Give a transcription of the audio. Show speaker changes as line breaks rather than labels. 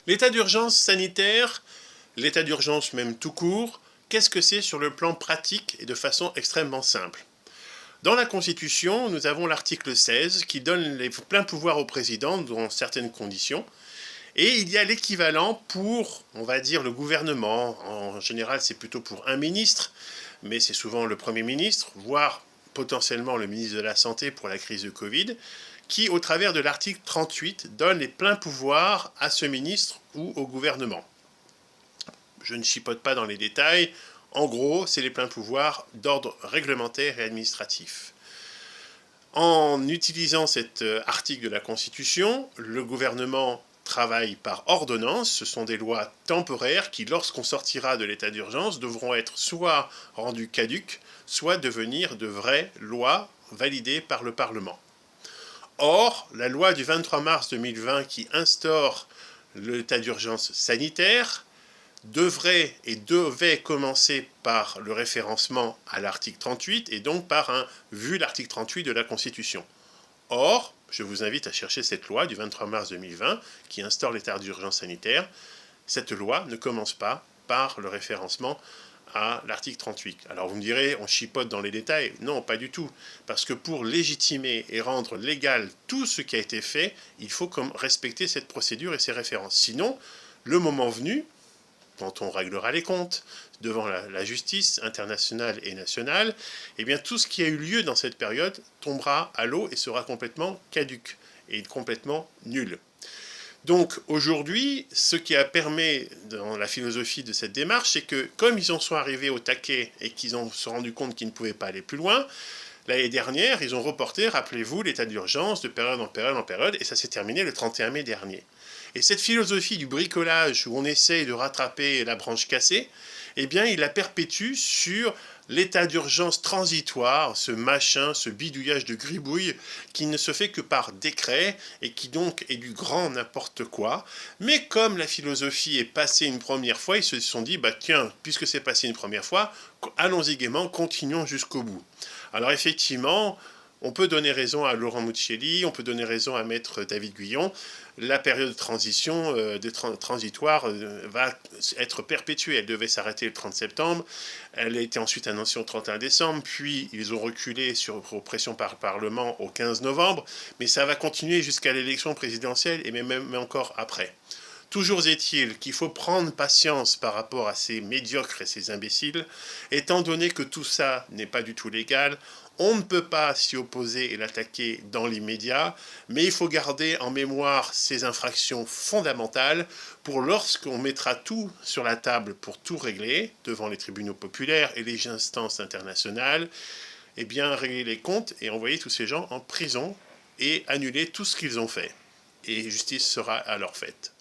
L'état d'urgence sanitaire, l'état d'urgence même tout court, qu'est-ce que c'est sur le plan pratique et de façon extrêmement simple? Dans la Constitution, nous avons l'article 16 qui donne les pleins pouvoirs au président dans certaines conditions. Et il y a l'équivalent pour, on va dire, le gouvernement. En général, c'est plutôt pour un ministre, mais c'est souvent le Premier ministre, voire potentiellement le ministre de la Santé pour la crise de Covid, qui, au travers de l'article 38, donne les pleins pouvoirs à ce ministre ou au gouvernement. Je ne chipote pas dans les détails. En gros, c'est les pleins pouvoirs d'ordre réglementaire et administratif. En utilisant cet article de la Constitution, le gouvernement travaille par ordonnance. Ce sont des lois temporaires qui, lorsqu'on sortira de l'état d'urgence, devront être soit rendues caduques, soit devenir de vraies lois validées par le Parlement. Or, la loi du 23 mars 2020 qui instaure l'état d'urgence sanitaire devrait et devait commencer par le référencement à l'article 38 et donc par vu l'article 38 de la Constitution. Or, je vous invite à chercher cette loi du 23 mars 2020 qui instaure l'état d'urgence sanitaire. Cette loi ne commence pas par le référencement à l'article 38. Alors vous me direz, on chipote dans les détails. Non, pas du tout. Parce que pour légitimer et rendre légal tout ce qui a été fait, il faut respecter cette procédure et ces références. Sinon, le moment venu, quand on réglera les comptes devant la justice internationale et nationale, eh bien tout ce qui a eu lieu dans cette période tombera à l'eau et sera complètement caduc et complètement nul. Donc aujourd'hui, ce qui a permis dans la philosophie de cette démarche, c'est que comme ils en sont arrivés au taquet et qu'ils se sont rendus compte qu'ils ne pouvaient pas aller plus loin, l'année dernière, ils ont reporté, rappelez-vous, l'état d'urgence de période en période en période, et ça s'est terminé le 31 mai dernier. Et cette philosophie du bricolage où on essaye de rattraper la branche cassée, eh bien, il la perpétue sur l'état d'urgence transitoire, ce machin, ce bidouillage de gribouille qui ne se fait que par décret et qui donc est du grand n'importe quoi. Mais comme la philosophie est passée une première fois, ils se sont dit, bah tiens, puisque c'est passé une première fois, allons-y gaiement, continuons jusqu'au bout. Alors effectivement, on peut donner raison à Laurent Muccielli, on peut donner raison à Maître David Guillon. La période de transition, transitoire, va être perpétuée. Elle devait s'arrêter le 30 septembre. Elle a été ensuite annoncée au 31 décembre. Puis, ils ont reculé sur pression par le Parlement au 15 novembre. Mais ça va continuer jusqu'à l'élection présidentielle et même encore après. Toujours est-il qu'il faut prendre patience par rapport à ces médiocres et ces imbéciles, étant donné que tout ça n'est pas du tout légal. On ne peut pas s'y opposer et l'attaquer dans l'immédiat, mais il faut garder en mémoire ces infractions fondamentales pour lorsqu'on mettra tout sur la table pour tout régler, devant les tribunaux populaires et les instances internationales, eh bien régler les comptes et envoyer tous ces gens en prison et annuler tout ce qu'ils ont fait. Et justice sera alors faite.